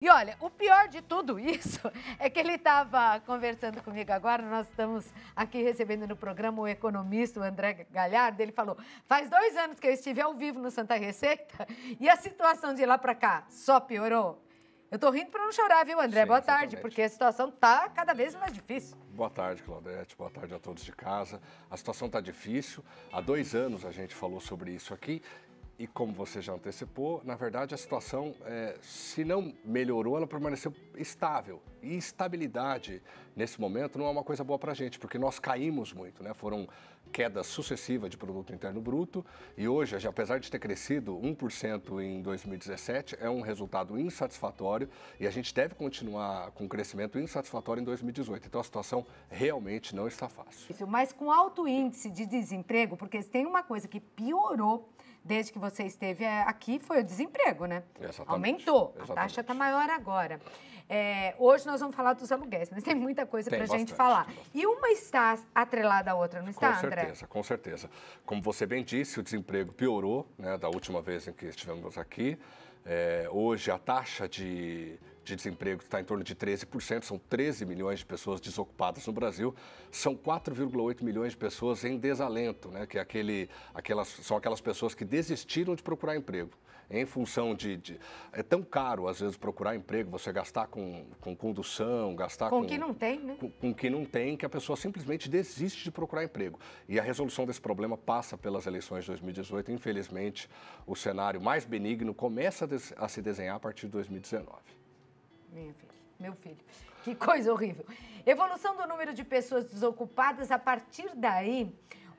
E olha, o pior de tudo isso é que ele estava conversando comigo agora, nós estamos aqui recebendo no programa o economista, o André Galhardo, ele falou, faz 2 anos que eu estive ao vivo no Santa Receita e a situação de lá para cá só piorou. Eu tô rindo para não chorar, viu, André? Sim, boa exatamente. tarde, porque a situação tá cada vez mais difícil. Boa tarde, Claudete. Boa tarde a todos de casa. A situação está difícil. Há 2 anos a gente falou sobre isso aqui. E como você já antecipou, na verdade a situação, se não melhorou, ela permaneceu estável. E estabilidade, nesse momento, não é uma coisa boa para a gente, porque nós caímos muito, né? Foram quedas sucessivas de produto interno bruto e hoje, apesar de ter crescido 1% em 2017, é um resultado insatisfatório e a gente deve continuar com crescimento insatisfatório em 2018. Então a situação realmente não está fácil. Mas com alto índice de desemprego, porque tem uma coisa que piorou desde que você esteve aqui, foi o desemprego, né? Exatamente. Aumentou, Exatamente. A taxa está maior agora. Hoje nós vamos falar dos aluguéis, mas tem muita coisa para a gente falar. E uma está atrelada à outra, não está, André? Com certeza, com certeza. Como você bem disse, o desemprego piorou, né, da última vez em que estivemos aqui. Hoje a taxa de desemprego está em torno de 13%, são 13 milhões de pessoas desocupadas no Brasil, são 4,8 milhões de pessoas em desalento, né, que são aquelas pessoas que desistiram de procurar emprego. Em função é tão caro, às vezes, procurar emprego, você gastar com condução, gastar com o que não tem, né? Com o que não tem, que a pessoa simplesmente desiste de procurar emprego. E a resolução desse problema passa pelas eleições de 2018. Infelizmente, o cenário mais benigno começa a se desenhar a partir de 2019. Meu filho, que coisa horrível. Evolução do número de pessoas desocupadas, a partir daí,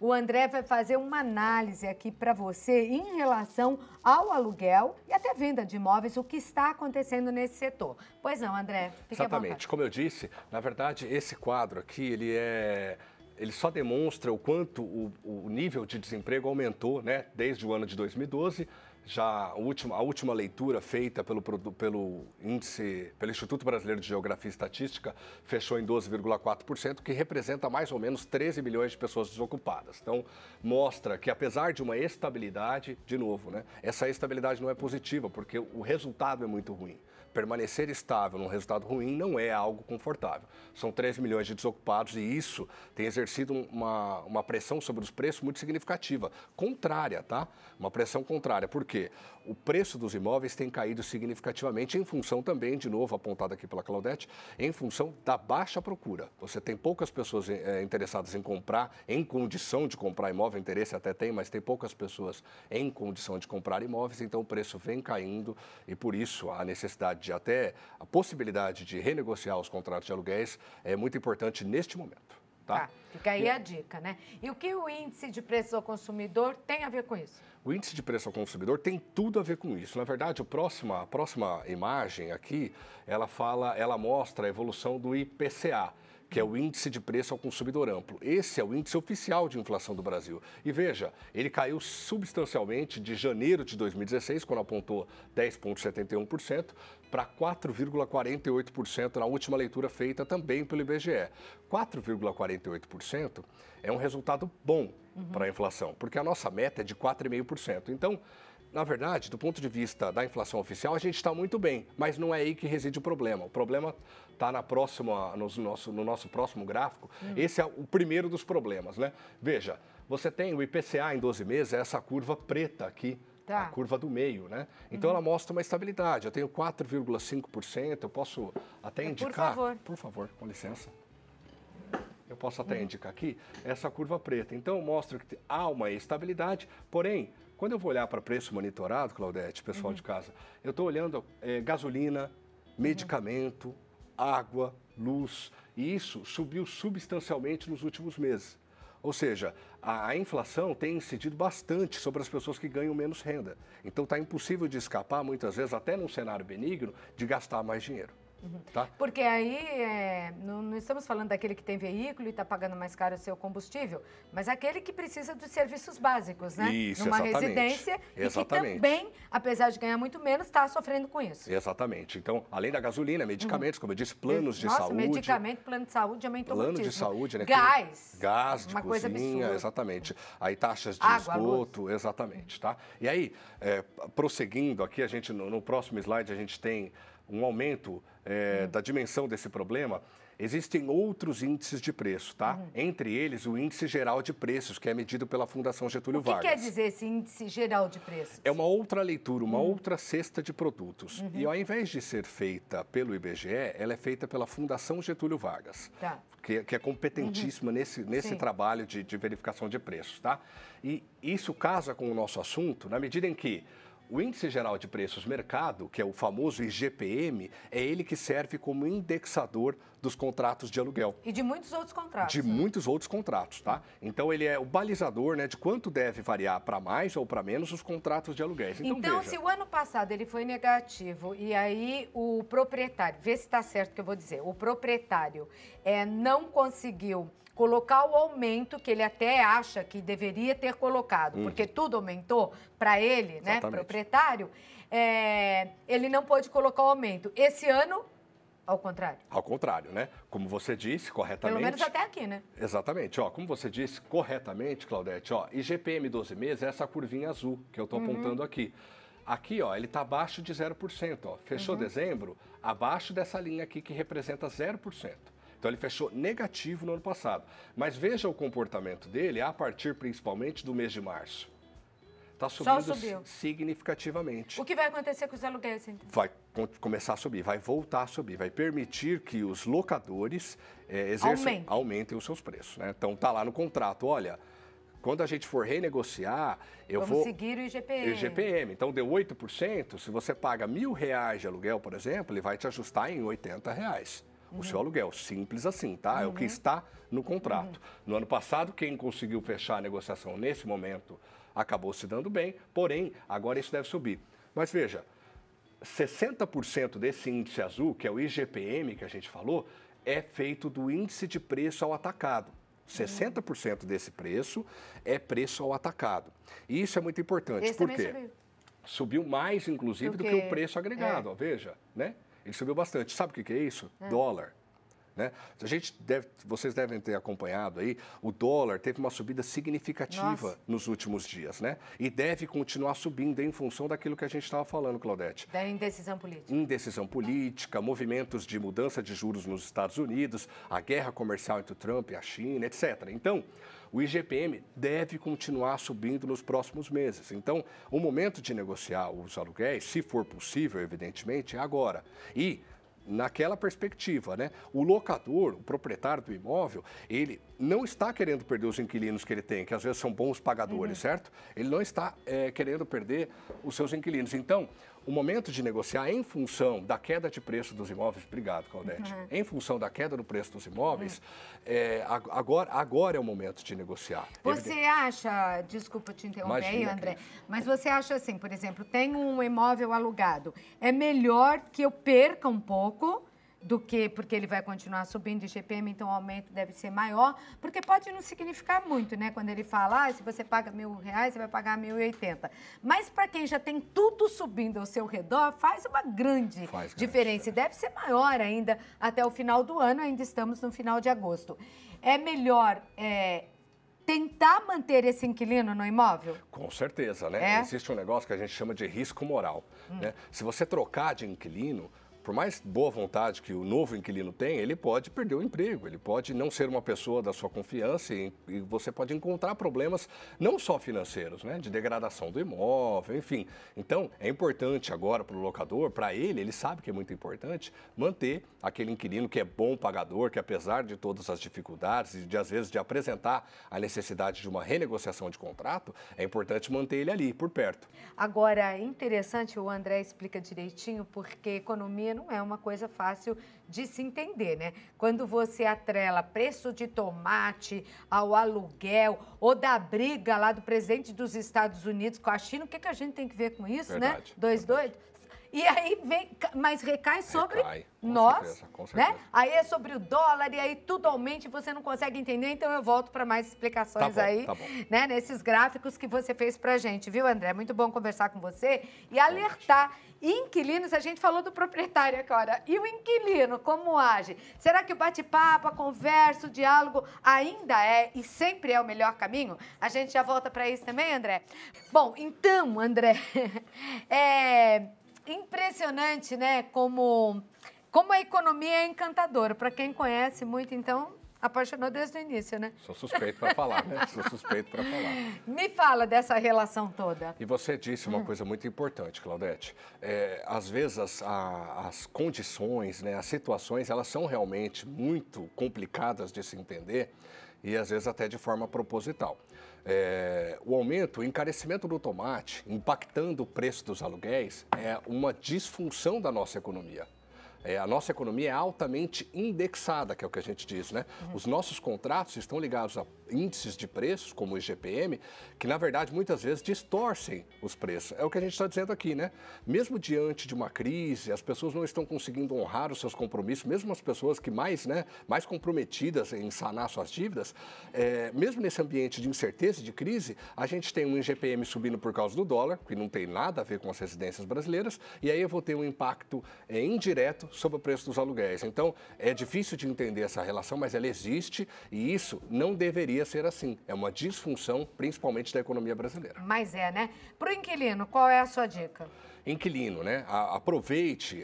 o André vai fazer uma análise aqui para você em relação ao aluguel e até venda de imóveis, o que está acontecendo nesse setor. Pois não, André, fique à vontade. Exatamente. Como eu disse, na verdade, esse quadro aqui, ele só demonstra o quanto o nível de desemprego aumentou, né, desde o ano de 2012. Já a última leitura feita pelo Instituto Brasileiro de Geografia e Estatística fechou em 12,4%, que representa mais ou menos 13 milhões de pessoas desocupadas. Então, mostra que apesar de uma estabilidade, de novo, né, essa estabilidade não é positiva, porque o resultado é muito ruim. Permanecer estável num resultado ruim não é algo confortável. São 13 milhões de desocupados e isso tem exercido uma pressão sobre os preços muito significativa, contrária, tá? Uma pressão contrária. Por quê? O preço dos imóveis tem caído significativamente em função também, de novo apontado aqui pela Claudete, em função da baixa procura. Você tem poucas pessoas interessadas em comprar, em condição de comprar imóvel, interesse até tem, mas tem poucas pessoas em condição de comprar imóveis, então o preço vem caindo e por isso a necessidade de até a possibilidade de renegociar os contratos de aluguéis é muito importante neste momento. Tá? Fica aí a dica, né? E o que o índice de preço ao consumidor tem a ver com isso? O índice de preço ao consumidor tem tudo a ver com isso. Na verdade, a próxima imagem aqui, ela mostra a evolução do IPCA, que é o Índice de Preço ao Consumidor Amplo. Esse é o índice oficial de inflação do Brasil. E veja, ele caiu substancialmente de janeiro de 2016, quando apontou 10,71%, para 4,48% na última leitura feita também pelo IBGE. 4,48% é um resultado bom para a inflação, porque a nossa meta é de 4,5%. Então, na verdade, do ponto de vista da inflação oficial, a gente está muito bem, mas não é aí que reside o problema. O problema está no nosso próximo gráfico. Esse é o primeiro dos problemas, né? Veja, você tem o IPCA em 12 meses, é essa curva preta aqui, a curva do meio, né? Então ela mostra uma estabilidade. Eu tenho 4,5%, eu posso até indicar... Por favor, com licença. Eu posso até indicar aqui essa curva preta. Então mostra que há uma estabilidade, porém... Quando eu vou olhar para preço monitorado, Claudete, pessoal de casa, eu estou olhando gasolina, medicamento, água, luz, e isso subiu substancialmente nos últimos meses. Ou seja, a inflação tem incidido bastante sobre as pessoas que ganham menos renda. Então está impossível de escapar, muitas vezes, até num cenário benigno, de gastar mais dinheiro. Tá? Porque aí, não estamos falando daquele que tem veículo e está pagando mais caro o seu combustível, mas aquele que precisa dos serviços básicos, né? Isso, numa exatamente. residência Exatamente. E que também, apesar de ganhar muito menos, está sofrendo com isso. Exatamente. Então, além da gasolina, medicamentos, como eu disse, planos de Nossa, saúde. medicamento, plano de saúde aumentou muito. Plano de saúde, né? Gás. Gás de uma cozinha, coisa absurda. exatamente. Aí taxas de Água, esgoto, exatamente, tá? E aí, prosseguindo aqui, no próximo slide a gente tem um aumento da dimensão desse problema, existem outros índices de preço, tá? Entre eles, o Índice Geral de Preços, que é medido pela Fundação Getúlio Vargas. O que quer dizer esse Índice Geral de Preços? É uma outra leitura, uma outra cesta de produtos. E ao invés de ser feita pelo IBGE, ela é feita pela Fundação Getúlio Vargas, que é competentíssima nesse trabalho de verificação de preços, tá? E isso casa com o nosso assunto, na medida em que o Índice Geral de Preços Mercado, que é o famoso IGPM, é ele que serve como indexador dos contratos de aluguel. E de muitos outros contratos. De muitos outros contratos, tá? Então, ele é o balizador, né, de quanto deve variar para mais ou para menos os contratos de aluguéis. Então se o ano passado ele foi negativo e aí o proprietário, vê se está certo o que eu vou dizer, o proprietário não conseguiu colocar o aumento que ele até acha que deveria ter colocado, porque tudo aumentou para ele, né, proprietário, ele não pôde colocar o aumento. Esse ano, ao contrário. Ao contrário, né? Como você disse corretamente... Pelo menos até aqui, né? Exatamente. Ó, como você disse corretamente, Claudete, ó, IGPM 12 meses é essa curvinha azul que eu estou apontando aqui. Aqui, ó, ele está abaixo de 0%. Ó. Fechou dezembro, abaixo dessa linha aqui que representa 0%. Então, ele fechou negativo no ano passado. Mas veja o comportamento dele a partir, principalmente, do mês de março. Está subindo significativamente. O que vai acontecer com os aluguéis, então? Vai começar a subir, vai voltar a subir. Vai permitir que os locadores aumentem os seus preços, né? Então, está lá no contrato, olha... Quando a gente for renegociar, Vamos seguir o IGPM. IGPM. Então, deu 8%. Se você paga R$1.000 de aluguel, por exemplo, ele vai te ajustar em R$80. O seu aluguel, simples assim, tá? É o que está no contrato. No ano passado, quem conseguiu fechar a negociação nesse momento acabou se dando bem, porém, agora isso deve subir. Mas veja, 60% desse índice azul, que é o IGPM que a gente falou, é feito do índice de preço ao atacado. 60% desse preço é preço ao atacado. E isso é muito importante, porque subiu mais, inclusive, do que o preço agregado, ó, veja, né? Ele subiu bastante. Sabe o que é isso? Dólar. Né? Vocês devem ter acompanhado aí, o dólar teve uma subida significativa nos últimos dias, né? E deve continuar subindo em função daquilo que a gente estava falando, Claudete. Da indecisão política. Indecisão política, movimentos de mudança de juros nos Estados Unidos, a guerra comercial entre o Trump e a China, etc. Então, o IGPM deve continuar subindo nos próximos meses. Então, o momento de negociar os aluguéis, se for possível, evidentemente, é agora. E naquela perspectiva, né? O locador, o proprietário do imóvel, ele não está querendo perder os inquilinos que ele tem, que às vezes são bons pagadores, certo? Ele não está querendo perder os seus inquilinos. Então, o momento de negociar em função da queda de preço dos imóveis, obrigado, Claudete, em função da queda do preço dos imóveis, agora é o momento de negociar. Você acha, desculpa te interromper aí, André, mas você acha assim, por exemplo, tem um imóvel alugado, é melhor que eu perca um pouco do que, porque ele vai continuar subindo o IGPM, então o aumento deve ser maior, porque pode não significar muito, né? Quando ele fala, se você paga R$1.000, você vai pagar 1.080. Mas para quem já tem tudo subindo ao seu redor, faz uma grande diferença. E deve ser maior ainda até o final do ano, ainda estamos no final de agosto. É melhor tentar manter esse inquilino no imóvel? Com certeza, né? Existe um negócio que a gente chama de risco moral, né? Se você trocar de inquilino, por mais boa vontade que o novo inquilino tem, ele pode perder o emprego, ele pode não ser uma pessoa da sua confiança e você pode encontrar problemas não só financeiros, né, de degradação do imóvel, enfim. Então, é importante agora para o locador, para ele sabe que é muito importante manter aquele inquilino que é bom pagador, que apesar de todas as dificuldades e às vezes de apresentar a necessidade de uma renegociação de contrato, é importante manter ele ali, por perto. Agora, é interessante, o André explica direitinho, porque economia não é uma coisa fácil de se entender, né? Quando você atrela preço de tomate ao aluguel ou da briga lá do presidente dos Estados Unidos com a China, o que a gente tem que ver com isso, né? Dois doidos. E aí vem, mas recai sobre nós, com certeza. Né? Aí é sobre o dólar e aí tudo aumenta e você não consegue entender, então eu volto para mais explicações né? Nesses gráficos que você fez pra gente, viu, André? Muito bom conversar com você e alertar. Inquilinos, a gente falou do proprietário agora. E o inquilino, como age? Será que o bate-papo, a conversa, o diálogo ainda é e sempre é o melhor caminho? A gente já volta para isso também, André? Bom, então, André, impressionante, né? Como a economia é encantadora. Para quem conhece muito, então, apaixonou desde o início, né? Sou suspeito para falar, né? Sou suspeito para falar. Me fala dessa relação toda. E você disse uma coisa muito importante, Claudete. Às vezes as condições, né, as situações, elas são realmente muito complicadas de se entender e às vezes até de forma proposital. O aumento, o encarecimento do tomate, impactando o preço dos aluguéis, é uma disfunção da nossa economia. A nossa economia é altamente indexada, que é o que a gente diz, né? Os nossos contratos estão ligados a índices de preços, como o IGPM, que na verdade muitas vezes distorcem os preços. É o que a gente está dizendo aqui, né? Mesmo diante de uma crise, as pessoas não estão conseguindo honrar os seus compromissos, mesmo as pessoas que mais comprometidas em sanar suas dívidas, mesmo nesse ambiente de incerteza e de crise, a gente tem um IGPM subindo por causa do dólar, que não tem nada a ver com as residências brasileiras, e aí eu vou ter um impacto indireto sobre o preço dos aluguéis. Então, é difícil de entender essa relação, mas ela existe e isso não deveria ser assim. É uma disfunção, principalmente da economia brasileira. Mas né? Para o inquilino, qual é a sua dica? Inquilino, né? Aproveite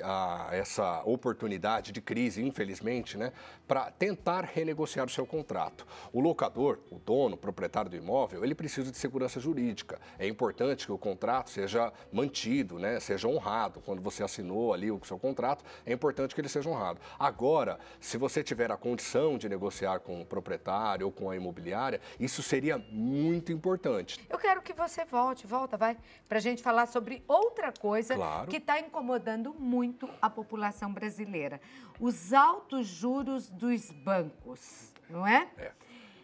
essa oportunidade de crise, infelizmente, né? Para tentar renegociar o seu contrato. O locador, o dono, o proprietário do imóvel, ele precisa de segurança jurídica. É importante que o contrato seja mantido, né? Seja honrado. Quando você assinou ali o seu contrato, é importante que ele seja honrado. Agora, se você tiver a condição de negociar com o proprietário ou com a imobiliária, isso seria muito importante. Eu quero que você volta, vai, para a gente falar sobre outra coisa que está incomodando muito a população brasileira. Os altos juros dos bancos, não é?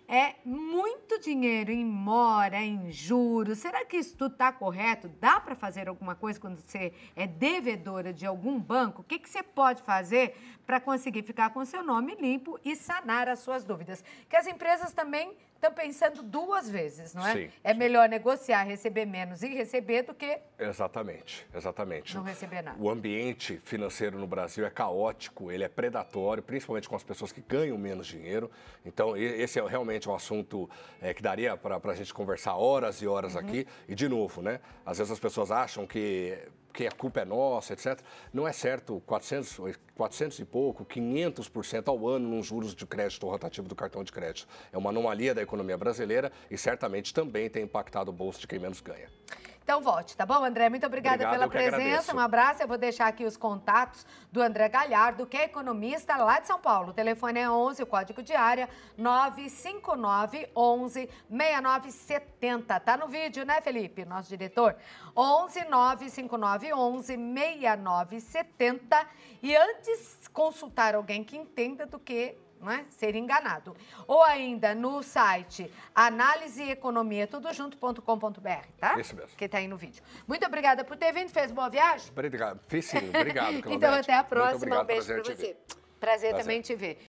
É muito dinheiro em mora, em juros. Será que isso tudo está correto? Dá para fazer alguma coisa quando você é devedora de algum banco? O que você pode fazer para conseguir ficar com seu nome limpo e sanar as suas dúvidas? Que as empresas também estão pensando duas vezes, não é? Sim, é melhor negociar, receber menos e receber do que... Exatamente. Não receber nada. O ambiente financeiro no Brasil é caótico, ele é predatório, principalmente com as pessoas que ganham menos dinheiro. Então, esse é realmente um assunto que daria para a gente conversar horas e horas aqui. E, de novo, né? Às vezes as pessoas acham que a culpa é nossa, etc. Não é certo, 400 e pouco, 500% ao ano nos juros de crédito rotativo do cartão de crédito. É uma anomalia da economia brasileira e certamente também tem impactado o bolso de quem menos ganha. Então volte, tá bom, André? Muito obrigada pela presença, um abraço. Eu vou deixar aqui os contatos do André Galhardo, que é economista lá de São Paulo. O telefone é 11, o código de área 95911-6970. Tá no vídeo, né, Felipe, nosso diretor? 11-95911-6970. E antes, consultar alguém que entenda do que... não é? Ser enganado. Ou ainda no site analiseeconomia.com.br, tá? Isso mesmo. Que tá aí no vídeo. Muito obrigada por ter vindo. Fez boa viagem? Obrigado. Fiz sim. Obrigado, Claudete. Então até a próxima. Muito obrigado, um beijo pra você. Prazer também te ver.